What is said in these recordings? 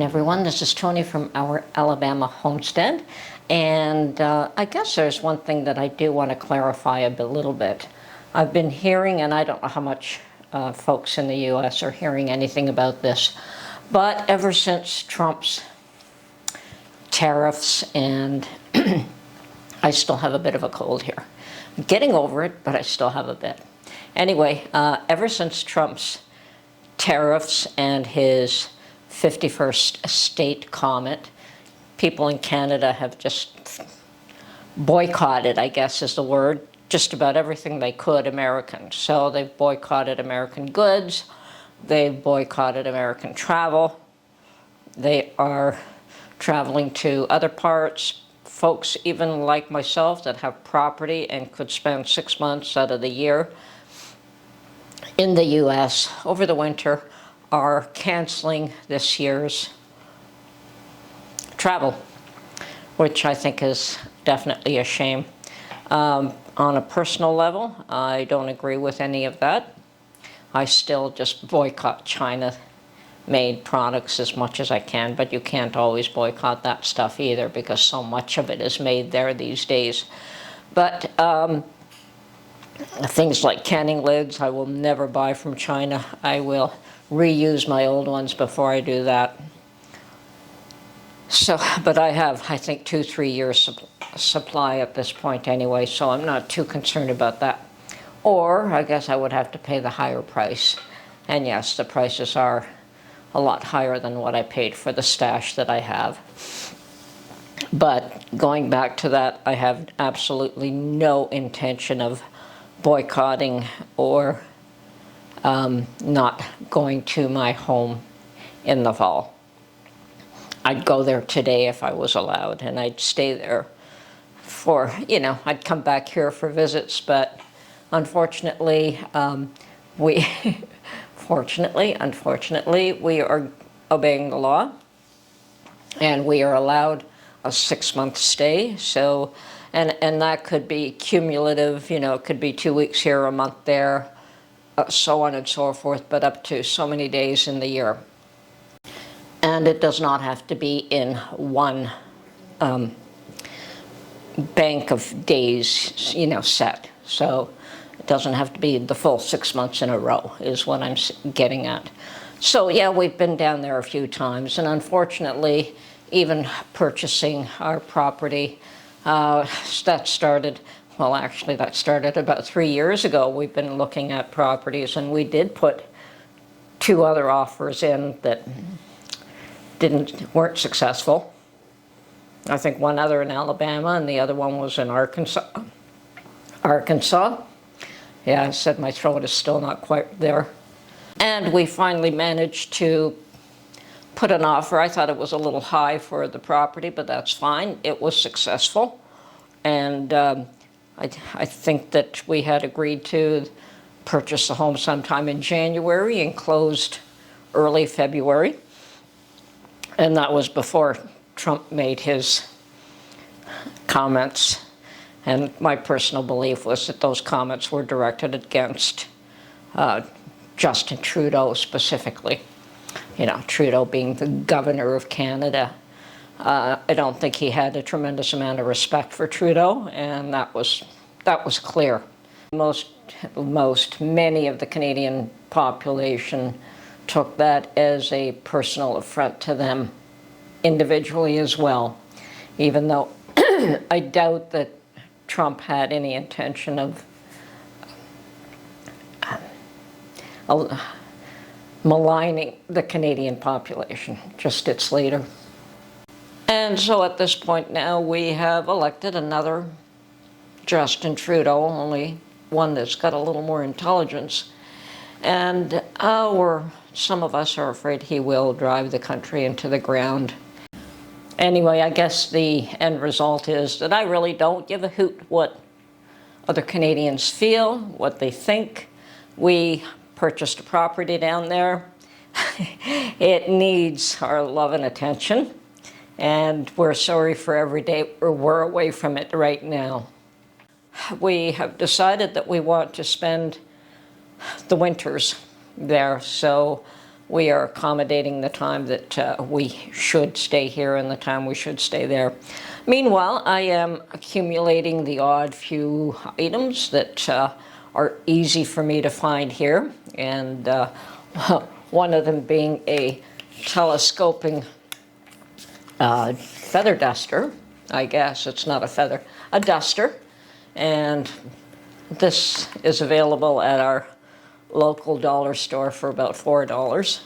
everyone, this is Tony from Our Alabama Homestead, and I guess there's one thing that I do want to clarify little bit. I've been hearing, and I don't know how much folks in the U.S. are hearing anything about this, but ever since Trump's tariffs, and I still have a bit of a cold here. I'm getting over it, but I still have a bit. Anyway, ever since Trump's tariffs and his 51st state comment, people in Canada have just boycotted, I guess is the word, just about everything they could American. So they've boycotted American goods, they've boycotted American travel, they are traveling to other parts. Folks even like myself that have property and could spend 6 months out of the year in the U.S. over the winter are canceling this year's travel, which I think is definitely a shame. On a personal level, I don't agree with any of that. I still just boycott China-made products as much as I can, but you can't always boycott that stuff either because so much of it is made there these days. But things like canning lids, I will never buy from China. I will reuse my old ones before I do that. So, but I have, I think, 2-3 years supply at this point anyway, so I'm not too concerned about that. Or I guess I would have to pay the higher price. And yes, the prices are a lot higher than what I paid for the stash that I have. But going back to that, I have absolutely no intention of boycotting or not going to my home in the fall. I'd go there today if I was allowed, and I'd stay there for, I'd come back here for visits, but unfortunately, unfortunately, we are obeying the law, and we are allowed a 6-month stay, so, and that could be cumulative, it could be 2 weeks here, a month there, so on and so forth, but up to so many days in the year. And it does not have to be in one bank of days, set. So it doesn't have to be the full 6 months in a row is what I'm getting at. So yeah, we've been down there a few times, and unfortunately, even purchasing our property, that started about 3 years ago. We've been looking at properties, and we did put 2 other offers in that weren't successful. I think one other in Alabama, and the other one was in Arkansas. Yeah, I said my throat is still not quite there. And we finally managed to put an offer. I thought it was a little high for the property, but that's fine. It was successful. And I think that we had agreed to purchase the home sometime in January and closed early February. And that was before Trump made his comments. And my personal belief was that those comments were directed against Justin Trudeau specifically. Trudeau being the governor of Canada. I don't think he had a tremendous amount of respect for Trudeau, and that was clear. Many of the Canadian population took that as a personal affront to them individually as well, even though I doubt that Trump had any intention of maligning the Canadian population, just its leader. And so at this point now, we have elected another Justin Trudeau, only one that's got a little more intelligence. And some of us are afraid he will drive the country into the ground. Anyway, I guess the end result is that I really don't give a hoot what other Canadians feel, what they think. We purchased a property down there. It needs our love and attention. And we're sorry for every day we're away from it right now. We have decided that we want to spend the winters there, so we are accommodating the time that we should stay here and the time we should stay there. Meanwhile, I am accumulating the odd few items that are easy for me to find here, and one of them being a telescoping feather duster. I guess it's not a feather, a duster. And this is available at our local dollar store for about $4.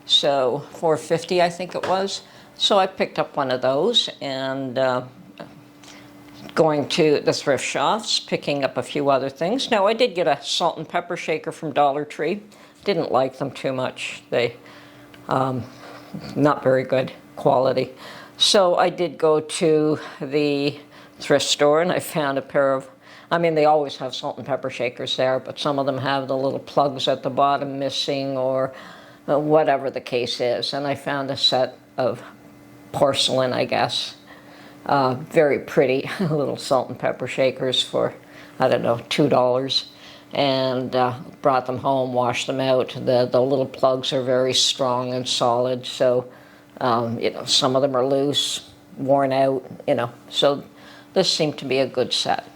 So $4.50 I think it was. So I picked up one of those and going to the thrift shops, picking up a few other things. Now I did get a salt and pepper shaker from Dollar Tree. Didn't like them too much. They not very good quality. So I did go to the thrift store and I found a pair of, I mean, they always have salt and pepper shakers there, but some of them have the little plugs at the bottom missing or whatever the case is. And I found a set of porcelain, I guess. Very pretty little salt and pepper shakers for, I don't know, $2. And brought them home, washed them out. The little plugs are very strong and solid, so you know, some of them are loose, worn out, you know. So this seemed to be a good set.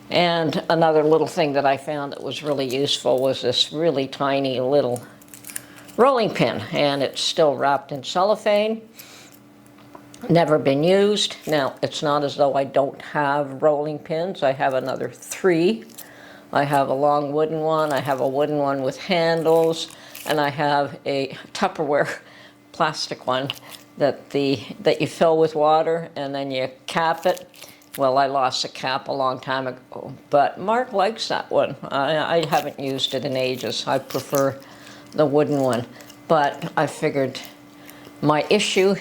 And another little thing that I found that was really useful was this really tiny little rolling pin, and it's still wrapped in cellophane. Never been used. Now, it's not as though I don't have rolling pins. I have another 3. I have a long wooden one, I have a wooden one with handles, and I have a Tupperware plastic one that you fill with water and then you cap it. Well, I lost the cap a long time ago, but Mark likes that one. I haven't used it in ages. I prefer the wooden one, but I figured my issue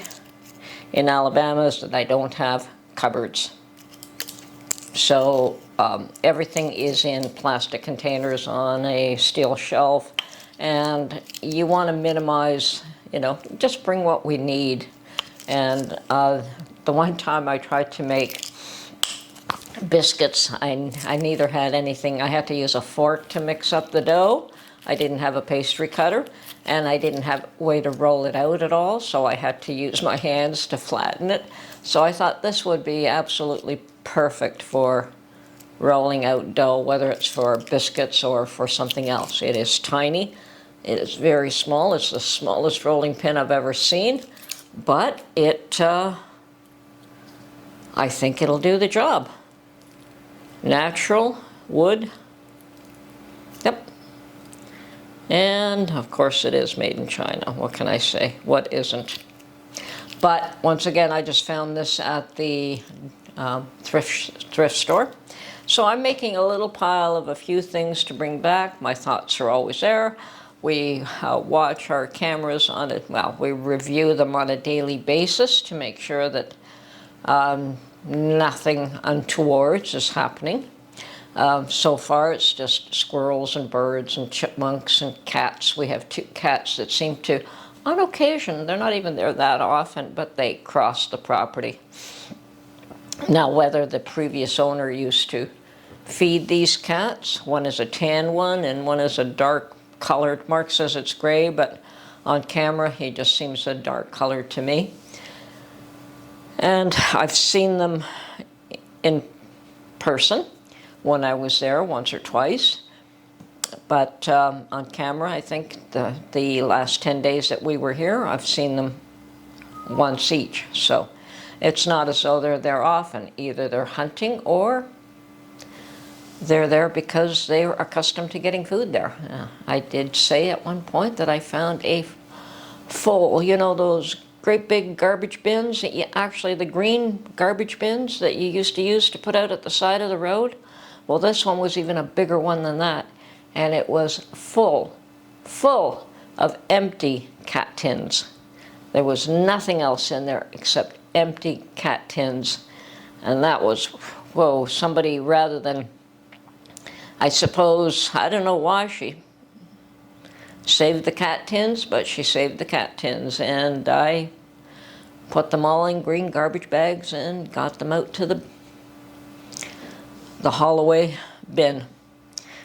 in Alabama is that I don't have cupboards. So everything is in plastic containers on a steel shelf, and you want to minimize, you know, just bring what we need. And the one time I tried to make biscuits, I neither had anything. I had to use a fork to mix up the dough. I didn't have a pastry cutter, and I didn't have a way to roll it out at all, so I had to use my hands to flatten it. So I thought this would be absolutely perfect for rolling out dough, whether it's for biscuits or for something else. It is tiny. It is very small. It's the smallest rolling pin I've ever seen, but it, I think it'll do the job. Natural wood. Yep. And of course it is made in China. What can I say? What isn't? But once again, I just found this at the thrift store. So I'm making a little pile of a few things to bring back. My thoughts are always there. We watch our cameras on it. Well, we review them on a daily basis to make sure that nothing untoward is happening. So far, it's just squirrels and birds and chipmunks and cats. We have 2 cats that seem to, on occasion, they're not even there that often, but they cross the property. Now, whether the previous owner used to feed these cats, one is a tan one and one is a dark colored. Mark says it's gray, but on camera, he just seems a dark color to me. And I've seen them in person when I was there once or twice. But on camera, I think the last 10 days that we were here, I've seen them once each. So it's not as though they're there often. Either they're hunting or they're there because they're accustomed to getting food there. I did say at one point that I found a full, you know, those great big garbage bins, actually the green garbage bins that you used to use to put out at the side of the road. Well, this one was even a bigger one than that, and it was full of empty cat tins. There was nothing else in there except empty cat tins, and that was, whoa, somebody, rather than, I suppose, I don't know why she saved the cat tins, but she saved the cat tins, and I put them all in green garbage bags and got them out to the haul-away bin.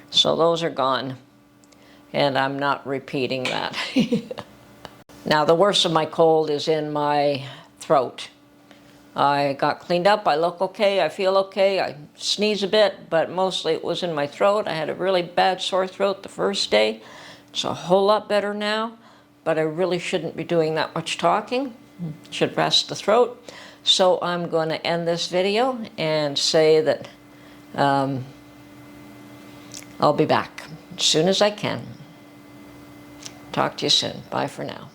So those are gone, and I'm not repeating that. Now, the worst of my cold is in my throat. I got cleaned up, I look okay, I feel okay, I sneeze a bit, but mostly it was in my throat. I had a really bad sore throat the first day. It's a whole lot better now, but I really shouldn't be doing that much talking. Should rest the throat. So I'm going to end this video and say that I'll be back as soon as I can. Talk to you soon. Bye for now.